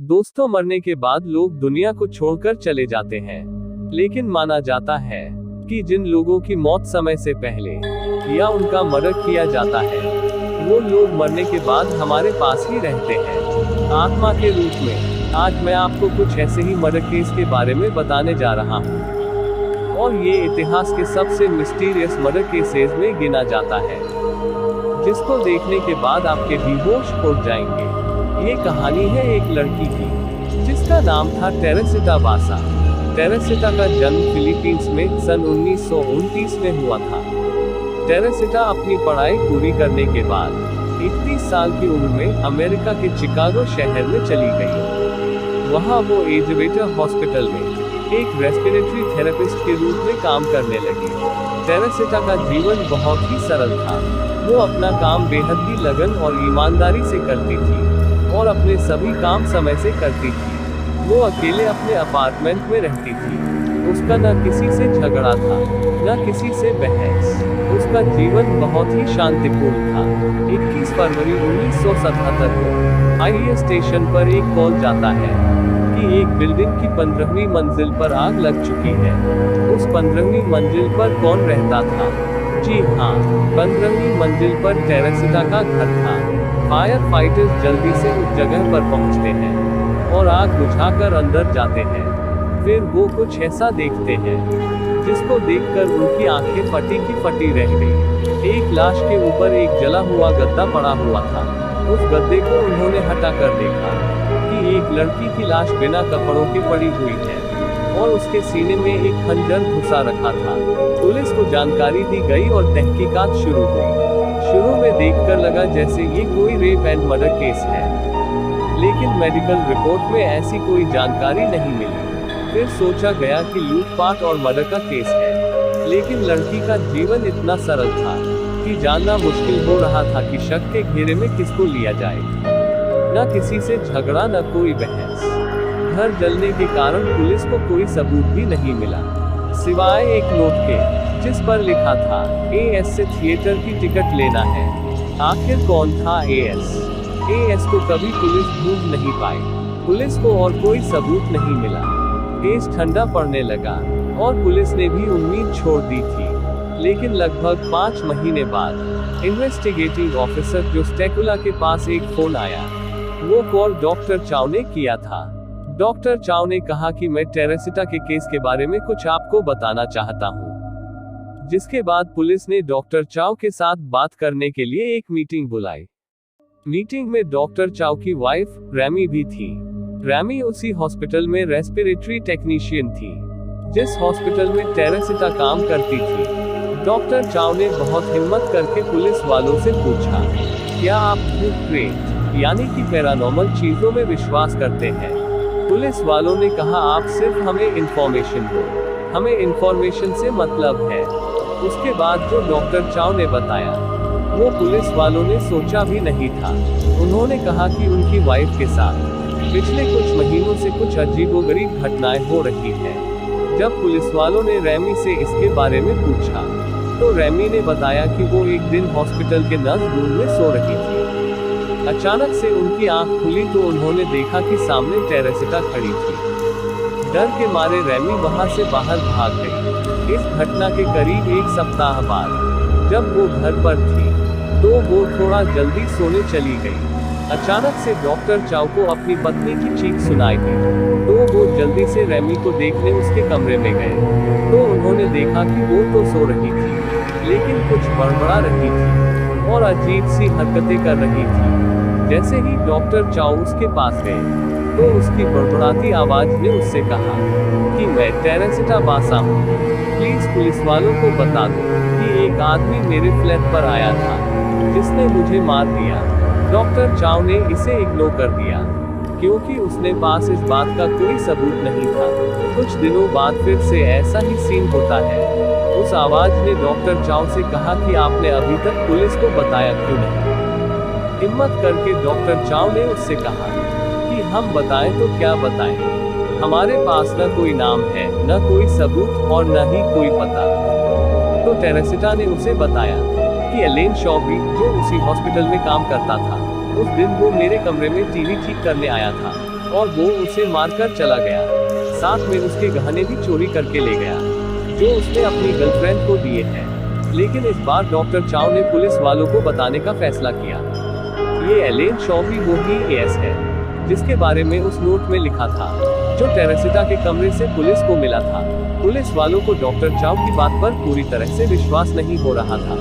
दोस्तों, मरने के बाद लोग दुनिया को छोड़कर चले जाते हैं, लेकिन माना जाता है कि जिन लोगों की मौत समय से पहले या उनका मर्डर किया जाता है, वो लोग मरने के बाद हमारे पास ही रहते हैं, आत्मा के रूप में। आज मैं आपको कुछ ऐसे ही मर्डर केस के बारे में बताने जा रहा हूँ, और ये इतिहास के सबसे मिस्टीरियस मर्डर केसेस में गिना जाता है, जिसको देखने के बाद आपके भी होश उड़ जाएंगे। ये कहानी है एक लड़की की, जिसका नाम था टेरेसिटा बासा। टेरेसिटा का जन्म फिलीपींस में सन 1929 में हुआ था। टेरेसिटा अपनी पढ़ाई पूरी करने के बाद 31 साल की उम्र में अमेरिका के चिकागो शहर में चली गई। वहाँ वो एलिवेटर हॉस्पिटल में एक रेस्पिरेटरी थेरेपिस्ट के रूप में काम करने लगी। टेरेसिटा का जीवन बहुत ही सरल था। वो अपना काम बेहद ही लगन और ईमानदारी से करती थी, और अपने सभी काम समय से करती थी। वो अकेले अपने अपार्टमेंट में रहती थी। उसका न किसी से झगड़ा था, न किसी से बहस। उसका जीवन बहुत ही शांतिपूर्ण था। 21 फरवरी 1977 को हाईवे स्टेशन पर एक कॉल जाता है कि एक बिल्डिंग की 15वीं मंजिल पर आग लग चुकी है। उस 15वीं मंजिल पर कौन रहता था? जी हाँ, 15वीं मंजिल पर टेरेसिटा का घर था। फायर फाइटर्स जल्दी से उस जगह पर पहुंचते हैं और आग बुझाकर अंदर जाते हैं। फिर वो कुछ ऐसा देखते हैं जिसको देखकर उनकी आंखें फटी की फटी रह गई। एक लाश के ऊपर एक जला हुआ गद्दा पड़ा हुआ था। उस गद्दे को उन्होंने हटाकर देखा कि एक लड़की की लाश बिना कपड़ों के पड़ी हुई है, और उसके सीने में एक खंजर घुसा रखा था। पुलिस को जानकारी दी गई और तहकीकात शुरू हुई। शुरू में देखकर लगा जैसे ये कोई रेप एंड मर्डर केस है, लेकिन मेडिकल रिपोर्ट में ऐसी कोई जानकारी नहीं मिली। फिर सोचा गया कि लूटपाट और मर्डर का केस है, लेकिन लड़की का जीवन इतना सरल था कि जानना मुश्किल हो रहा था कि शक के घेरे में किसको लिया जाए। न किसी से झगड़ा, न कोई बहस। घर जलने के कारण पुलिस को कोई सबूत भी नहीं मिला, सिवाय एक नोट के जिस पर लिखा था एएस से थिएटर की टिकट लेना है। आखिर कौन था एएस? एएस को कभी पुलिस ढूंढ नहीं पाई। पुलिस को और कोई सबूत नहीं मिला। केस ठंडा पड़ने लगा और पुलिस ने भी उम्मीद छोड़ दी थी। लेकिन लगभग 5 महीने बाद इन्वेस्टिगेटिंग ऑफिसर जो स्टेकुला के पास एक फोन आया। वो कॉल डॉक्टर चाव ने किया था। डॉक्टर चाव ने कहा कि मैं टेरेसिटा के केस के बारे में कुछ आपको बताना चाहता हूँ। जिसके बाद पुलिस ने डॉक्टर चाव के साथ बात करने के लिए एक मीटिंग बुलाई। मीटिंग में डॉक्टर चाव की वाइफ रैमी भी थी। रैमी उसी हॉस्पिटल में रेस्पिरेटरी टेक्नीशियन थी, जिस हॉस्पिटल में टेरेसिटा काम करती थी। डॉक्टर चाव ने बहुत हिम्मत करके पुलिस वालों से पूछा, क्या आप भूत-प्रेत यानी कि पैरानॉर्मल चीजों में विश्वास करते हैं? पुलिस वालों ने कहा, आप सिर्फ हमें इंफॉर्मेशन दो, हमें इंफॉर्मेशन से मतलब है। उसके बाद जो डॉक्टर चाव ने बताया वो पुलिस वालों ने सोचा भी नहीं था। उन्होंने कहा कि उनकी वाइफ के साथ पिछले कुछ महीनों से कुछ अजीबोगरीब घटनाएं हो रही हैं। जब पुलिस वालों ने रैमी से इसके बारे में पूछा, तो रैमी ने बताया कि वो एक दिन हॉस्पिटल के नर्स रूम में सो रही थी। अचानक से उनकी आंख खुली तो उन्होंने देखा कि सामने टेरेसिटा खड़ी थी। डर के मारे रैमी वहां से बाहर भाग गई। इस घटना के करीब 1 सप्ताह बाद जब वो घर पर थी, तो वो थोड़ा जल्दी सोने चली गई। अचानक से डॉक्टर चाव को अपनी पत्नी की चीख सुनाई दी, तो वो जल्दी से रैमी को देखने उसके कमरे में गए। तो उन्होंने देखा कि वो तो सो रही थी, लेकिन कुछ बड़बड़ा रही थी और अजीब सी हरकतें कर रही थी। जैसे ही डॉक्टर चाव उसके पास गए, तो उसकी बड़बड़ाती आवाज ने उससे कहा कि मैं टेरेसिटा बासा हूँ। प्लीज पुलिस वालों को बता दो कि एक आदमी मेरे फ्लैट पर आया था, जिसने मुझे मार दिया। डॉक्टर चाव ने इसे इग्नोर कर दिया, क्योंकि उसने पास इस बात का कोई सबूत नहीं था। कुछ दिनों बाद फिर से ऐसा ही सीन होता है। उस आवाज ने डॉक्टर चाव से कहा कि आपने अभी तक पुलिस को बताया क्यों नहीं? हिम्मत करके डॉक्टर चाव ने उससे कहा कि हम बताएं तो क्या बताएं? हमारे पास न कोई नाम है, न कोई सबूत और न ही कोई पता। तो टेरेसिटा ने उसे बताया कि एलेन शॉबरी, जो उसी हॉस्पिटल में काम करता था, उस दिन वो मेरे कमरे में टीवी ठीक करने आया था और वो उसे मारकर चला गया। साथ में उसके गहने भी चोरी करके ले गया, जो उसने अपनी गर्लफ्रेंड को दिए हैं। लेकिन इस बार डॉक्टर चाव ने पुलिस वालों को बताने का फैसला किया। ये एलेन शॉवी वो ही केस है जिसके बारे में उस नोट में लिखा था, जो टेरेसिटा के कमरे से पुलिस को मिला था। पुलिस वालों को डॉक्टर चाव की बात पर पूरी तरह से विश्वास नहीं हो रहा था,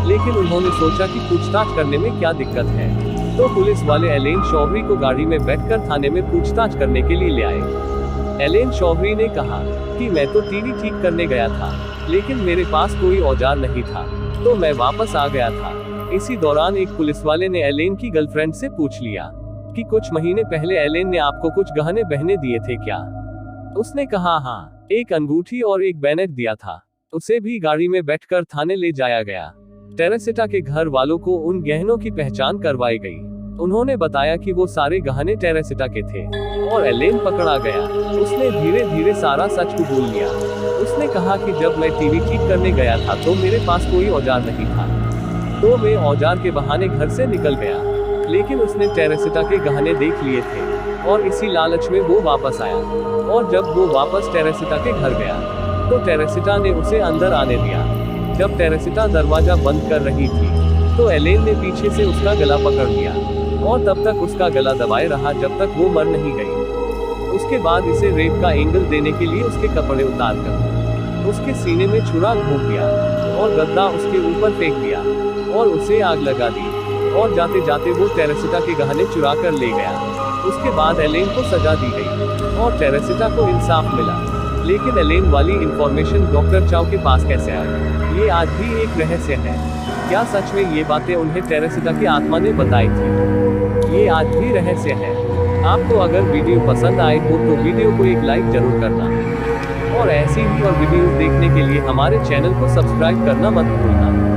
लेकिन उन्होंने सोचा कि पूछताछ करने में क्या दिक्कत है। तो पुलिस वाले एलेन शॉवी को गाड़ी में बैठकर थाने में पूछताछ करने के लिए ले आए। एलेन शॉवी ने कहा कि मैं तो टीवी ठीक करने गया था, लेकिन मेरे पास कोई औजार नहीं था, तो मैं वापस आ गया था। इसी दौरान एक पुलिस वाले ने एलेन की गर्लफ्रेंड से पूछ लिया कि कुछ महीने पहले एलेन ने आपको कुछ गहने बहने दिए थे क्या? उसने कहा हाँ, एक अंगूठी और एक बैनर दिया था। उसे भी गाड़ी में बैठकर थाने ले जाया गया। टेरेसिटा के घर वालों को उन गहनों की पहचान करवाई गई। उन्होंने बताया कि वो सारे गहने टेरेसिटा के थे और एलेन पकड़ा गया। उसने धीरे धीरे सारा सच को बोल लिया। उसने कहा कि जब मैं टीवी ठीक करने गया था तो मेरे पास कोई औजार नहीं था, तो मैं औजार के बहाने घर से निकल गया। लेकिन उसने टेरेसिटा के गहने देख लिए थे और इसी लालच में वो वापस आया। और जब वो वापस टेरेसिटा के घर गया तो टेरेसिटा ने उसे अंदर आने दिया। जब टेरेसिटा दरवाजा बंद कर रही थी तो एलेन ने पीछे से उसका गला पकड़ लिया और तब तक उसका गला दबाए रहा जब तक वो मर नहीं गई। उसके बाद इसे रेप का एंगल देने के लिए उसके कपड़े उतारकर उसके सीने में छुरा घोंप दिया और गद्दा उसके ऊपर फेंक दिया और उसे आग लगा दी। और जाते जाते वो टेरेसिटा के गहने चुरा कर ले गया। उसके बाद एलेन को सजा दी गई और टेरेसिटा को इंसाफ मिला। लेकिन एलेन वाली इंफॉर्मेशन डॉक्टर चाव के पास कैसे आई, ये आज भी एक रहस्य है। क्या सच में ये बातें उन्हें टेरेसिटा की आत्मा ने बताई थी? ये आज भी रहस्य है। आपको अगर वीडियो पसंद आए हो तो वीडियो को एक लाइक जरूर करना और ऐसी ही और वीडियो देखने के लिए हमारे चैनल को सब्सक्राइब करना मत भूलना।